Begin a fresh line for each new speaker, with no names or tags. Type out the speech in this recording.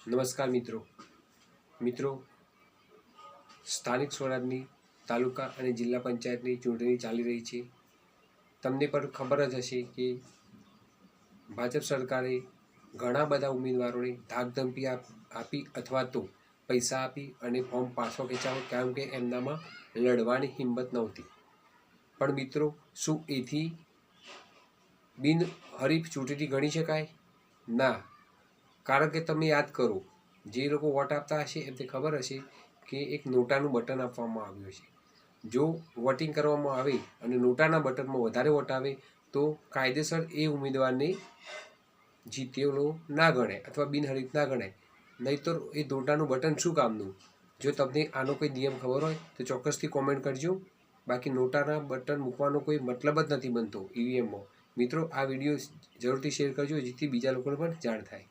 નમસ્કાર મિત્રો સ્થાનિક સ્વરાજની તાલુકા અને જિલ્લા પંચાયતની ચૂંટણી ચાલી રહી છે। તમને પણ ખબર જ હશે કે ભાજપ સરકારે ઘણા બધા ઉમેદવારોને ધાકધમકી આપી અથવા તો પૈસા આપી અને ફોર્મ પાછો ખેંચાવો, કારણ કે એમનામાં લડવાની હિંમત નહોતી। પણ મિત્રો, શું એથી બિનહરીફ ચૂંટણી ગણી શકાય? ના, કારણ કે તમે યાદ કરો, જે લોકો વોટ આપતા હશે એમને ખબર હશે કે એક નોટાનું બટન આપવામાં આવ્યું છે। જો વોટિંગ કરવામાં આવે અને નોટાના બટનમાં વધારે વોટ આવે તો કાયદેસર એ ઉમેદવારને જીતેલો ના ગણાય અથવા બિનહરીફ ના ગણાય, નહીંતર એ નોટાનું બટન શું કામનું? જો તમને આનો કોઈ નિયમ ખબર હોય તો ચોક્કસથી કોમેન્ટ કરજો। બાકી નોટાના બટન મૂકવાનો કોઈ મતલબ જ નથી બનતો ઈવીએમમાં। મિત્રો, આ વિડીયો જરૂરથી શેર કરજો જેથી બીજા લોકોને પણ જાણ થાય।